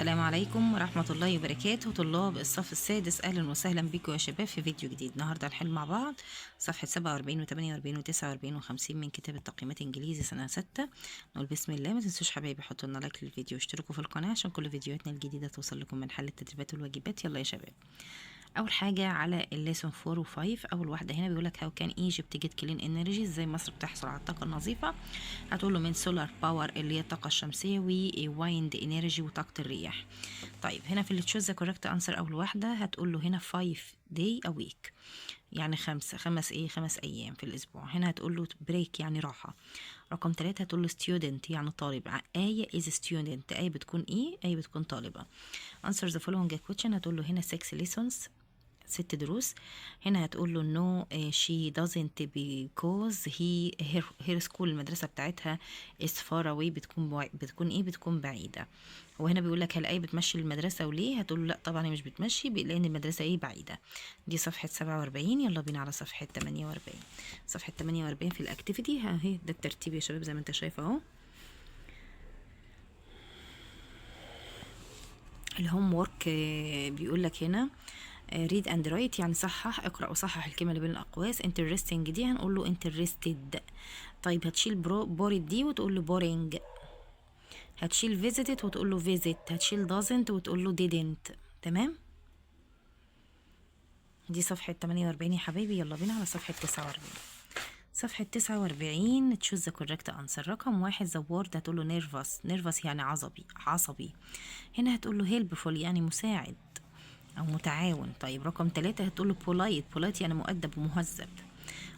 السلام عليكم ورحمة الله وبركاته. طلاب الصف السادس، أهلا وسهلا بكم يا شباب في فيديو جديد. النهاردة هنحل مع بعض صفحة 47 و48 و49 و50 من كتاب التقييمات إنجليزي سنة 6. نقول بسم الله. ما تنسوش حبايبي حطوا لنا لايك للفيديو واشتركوا في القناة عشان كل فيديوهاتنا الجديدة توصل لكم من حل التدريبات والواجبات. يلا يا شباب، اول حاجه على الليسون 4 و5. اول واحده هنا بيقول لك هاو كان ايجيبت جيت كلين انرجي، ازاي مصر بتحصل على الطاقه النظيفه. هتقول له من سولار باور اللي هي الطاقه الشمسيه، ووايند انرجي وطاقه الرياح. طيب هنا في اللي تشوز ذا كوريكت انسر اول واحده هتقول له هنا 5 داي ا ويك، يعني خمس ايام في الاسبوع. هنا هتقول له بريك يعني راحه. رقم 3 هتقول له student يعني طالب. آية is student، آية بتكون ايه؟ آية بتكون طالبة. answer the following question هتقول له هنا 6 lessons، 6 دروس. هنا هتقول له no she doesn't because her school المدرسة بتاعتها is far away، بتكون ايه؟ بتكون بعيدة. وهنا بيقول لك هل آية بتمشي المدرسة وليه؟ هتقول له لا طبعا هي مش بتمشي لأن المدرسة ايه؟ بعيدة. دي صفحة 47. يلا بينا على صفحة 48. صفحة 48 في الاكتيفيتي ها هي ده الترتيب يا شباب زي ما انت شايف اهو. الهوم وورك بيقول لك هنا read and write يعني صحح، اقرأ وصحح الكلمة اللي بين الأقواس. interesting دي هنقول له interested. طيب هتشيل bored دي وتقول له boring. هتشيل visited وتقول له visit. هتشيل doesn't وتقول له didn't. تمام. دي صفحة 48 يا حبايبي. يلا بينا على صفحة 49. صفحة 49 تشوز ذا كوريكت انسر. رقم 1 ذا وورد هتقول له nervous يعني عصبي. هنا هتقول له helpful يعني مساعد أو متعاون. طيب رقم 3 هتقول له polite يعني مؤدب ومهذب.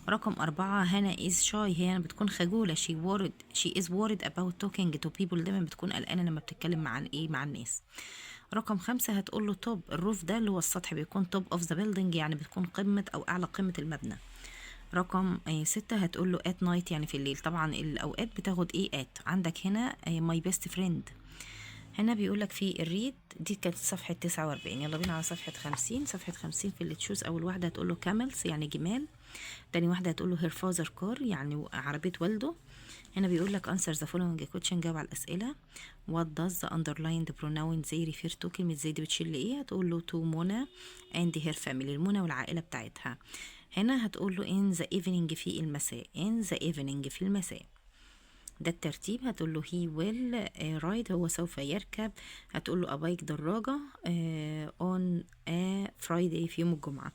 رقم 4 هنا is shy، هي يعني بتكون خجولة. she is worried about talking to people، دايما بتكون قلقانة لما بتتكلم مع الناس. رقم 5 هتقول له توب، الروف ده اللي هو السطح بيكون top of the building يعني بتكون قمة أو أعلى قمة المبنى. رقم 6 هتقول له at night يعني في الليل. طبعا الأوقات بتاخد ايه؟ at. عندك هنا my best friend. هنا بيقول لك في الريد دي كانت صفحة 49. يلا بينا على صفحة 50. صفحة 50 في اللي تشوز أول واحدة هتقول له camels يعني جمال. تاني واحدة هتقول له her father car يعني عربية والده. هنا بيقول لك answer the following question، جاوب على الأسئلة. what does the underlined pronoun they refer to، كلمة زي دي بتشيل لإيه؟ هتقول له to منى and her family، المنى والعائلة بتاعتها. هنا هتقول له in the evening في المساء، in the evening في المساء. ده الترتيب. هتقول له he will ride هو سوف يركب. هتقول له a bike دراجة on a Friday في يوم الجمعة.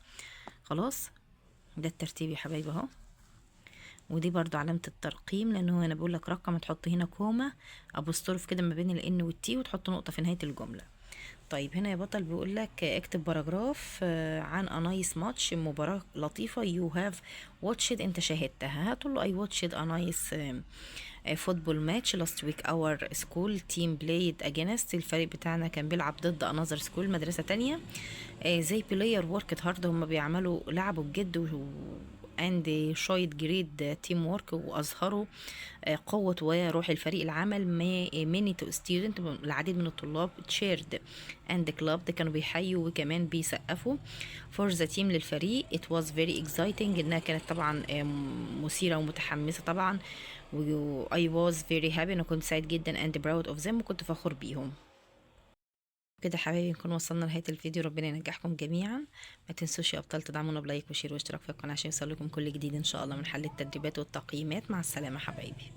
خلاص ده الترتيب يا حبايبي اهو. ودي برضو علامة الترقيم لأنه هنا بقول لك رقم تحط هنا كوما أبوستروف كده ما بين الإن والتي وتحط نقطة في نهاية الجملة. طيب هنا يا بطل بيقول لك اكتب باراجراف عن a nice match، مباراة لطيفة you have watched انت شاهدتها. هتقول له I watched a nice football match last week our school team played against، الفريق بتاعنا كان بيلعب ضد another school مدرسة تانية. زي player worked hard هم لعبوا بجد and showed great teamwork وأظهروا قوة وروح الفريق العمل. many student العديد من الطلاب cheered and clapped كانوا بيحيوا وكمان بيسقفوا for the team للفريق. it was very exciting إنها كانت طبعا مثيرة ومتحمسة طبعا. و I was very happy أنا كنت سعيد جدا and proud of them وكنت فخور بيهم. كده حبايبي نكون وصلنا لنهاية الفيديو. ربنا ينجحكم جميعا. ما تنسوش يا ابطال تدعمونا بلايك وشير واشتراك في القناة عشان يوصلكم كل جديد ان شاء الله من حل التدريبات والتقييمات. مع السلامة حبايبي.